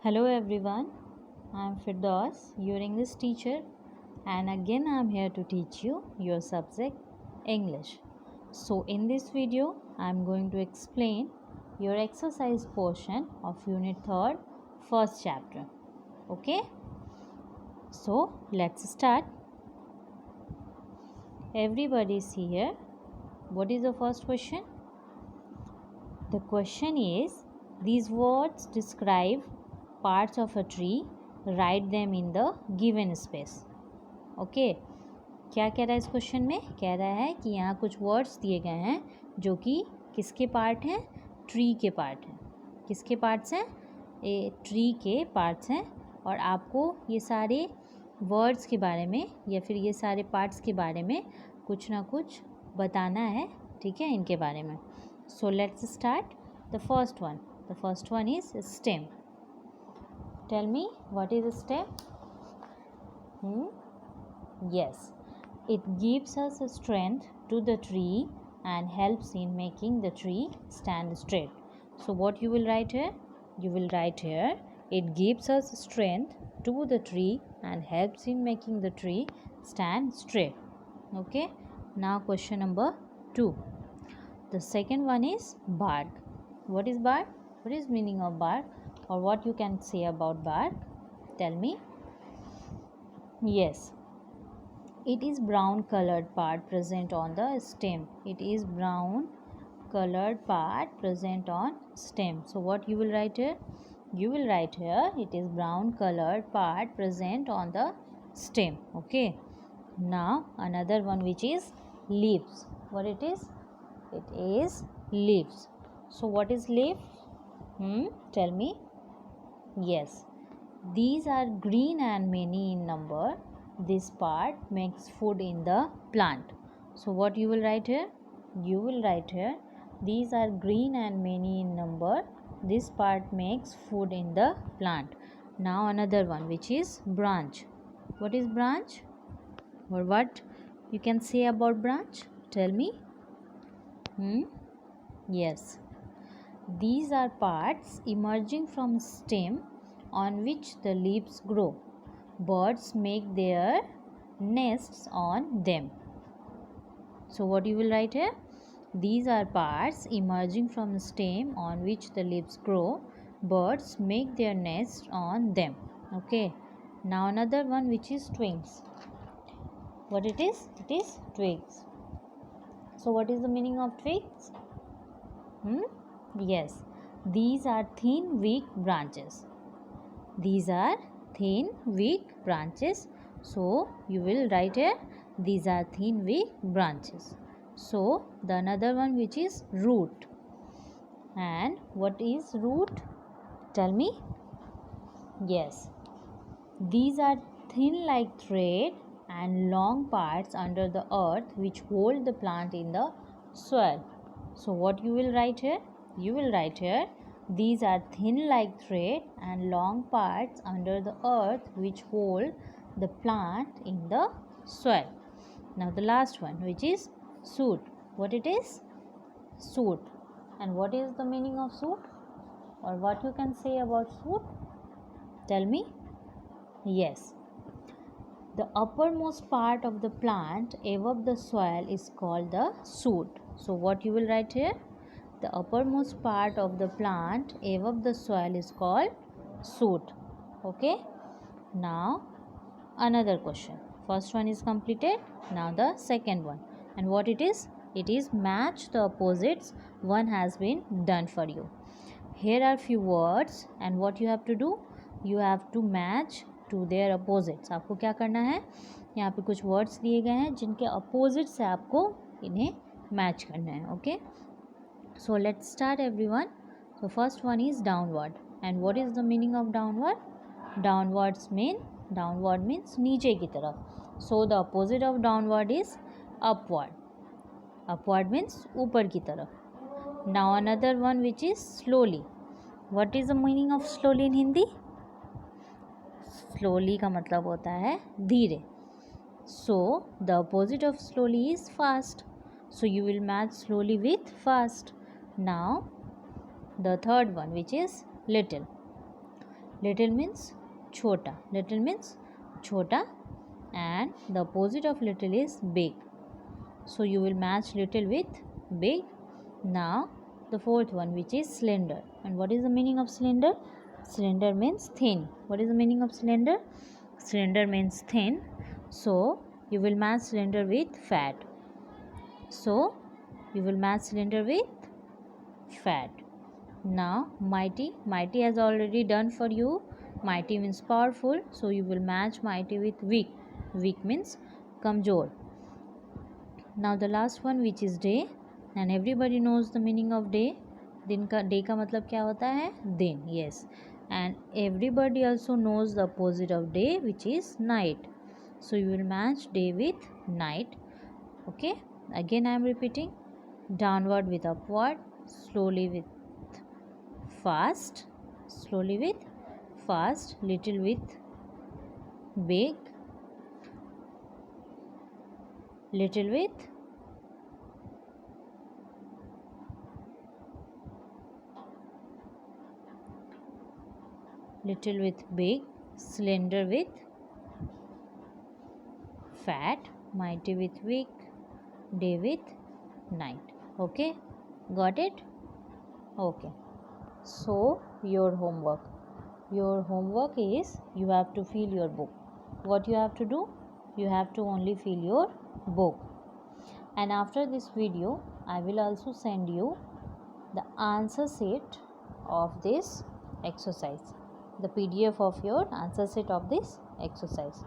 Hello everyone, I am Firdaus, your English teacher, and again I am here to teach you your subject English. So in this video I am going to explain your exercise portion of Unit 3rd, first chapter. Okay? So let's start. Everybody is here. What is the first question? The question is, these words describe parts of a tree, write them in the given space. Okay क्या कह रहा है इस question में? कह रहा है कि यहाँ कुछ वर्ड्स दिए गए हैं जो कि किसके पार्ट हैं? ट्री के पार्ट हैं. किसके पार्ट्स हैं? ट्री के पार्ट्स हैं. और आपको ये सारे वर्ड्स के बारे में या फिर ये सारे पार्ट्स के बारे में कुछ ना कुछ बताना है. ठीक है, इनके बारे में. So let's start. The first one is stem. Tell me, what is a stem? Yes, it gives us a strength to the tree and helps in making the tree stand straight. So what you will write here? You will write here, it gives us strength to the tree and helps in making the tree stand straight. Okay, now question number 2. The second one is bark. What is bark? What is meaning of bark? Or what you can say about bark? Tell me. Yes, it is brown colored part present on the stem. It is brown colored part present on stem. So what you will write here? You will write here, it is brown colored part present on the stem. Okay, now another one, which is leaves. What it is? It is leaves. So what is leaf? Tell me. Yes, these are green and many in number. This part makes food in the plant. So what you will write here? You will write here, these are green and many in number. This part makes food in the plant. Now another one, which is branch. What is branch? Or what you can say about branch? Tell me. Yes, these are parts emerging from stem on which the leaves grow. Birds make their nests on them. So what you will write here? These are parts emerging from the stem on which the leaves grow. Birds make their nests on them. Okay. Now another one, which is twigs. What it is? It is twigs. So what is the meaning of twigs? Yes, these are thin, weak branches. These are thin, weak branches. So you will write here, these are thin, weak branches. So the another one, which is root. And what is root? Tell me. Yes, these are thin like thread and long parts under the earth which hold the plant in the soil. So what you will write here? You will write here, these are thin like thread and long parts under the earth which hold the plant in the soil. Now the last one, which is shoot. What it is? Shoot. And what is the meaning of shoot? Or what you can say about shoot? Tell me. Yes, the uppermost part of the plant above the soil is called the shoot. So what you will write here? The uppermost part of the plant above the soil is called shoot. Okay. Now another question. First one is completed. Now the second one. And what it is? It is match the opposites. One has been done for you. Here are few words and what you have to do? You have to match to their opposites. आपको क्या करना है? यहाँ पे कुछ words दिए गए हैं जिनके opposite से आपको इन्हें match करना है. Okay. So let's start everyone. So first one is downward. And what is the meaning of downward? Downward means नीचे की तरफ. So the opposite of downward is upward. Upward means ऊपर की तरफ. Now another one, which is slowly. What is the meaning of slowly in Hindi? Slowly का मतलब होता है धीरे. So the opposite of slowly is fast. So you will match slowly with fast. Now the third one, which is little. Little means chota. Little means chota, and the opposite of little is big. So you will match little with big. Now the fourth one, which is slender. And what is the meaning of slender? Slender means thin. What is the meaning of slender? Slender means thin. So you will match slender with fat. So you will match cylinder with fat. Now mighty. Mighty has already done for you. Mighty means powerful. So you will match mighty with weak. Weak means kamjor. Now the last one, which is day, and everybody knows the meaning of day. दिन का day का मतलब क्या होता है? दिन. Yes. And everybody also knows the opposite of day, which is night. So you will match day with night. Okay. Again I am repeating. Downward with upward, slowly with fast, slowly with fast, little with big, little with big, slender with fat, mighty with weak, day with night. Okay, got it? Okay. So your homework is, you have to fill your book. What you have to do? You have to only fill your book. And after this video I will also send you the answer sheet of this exercise, the PDF of your answer sheet of this exercise.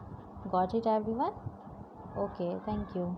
Got it everyone? Okay, thank you.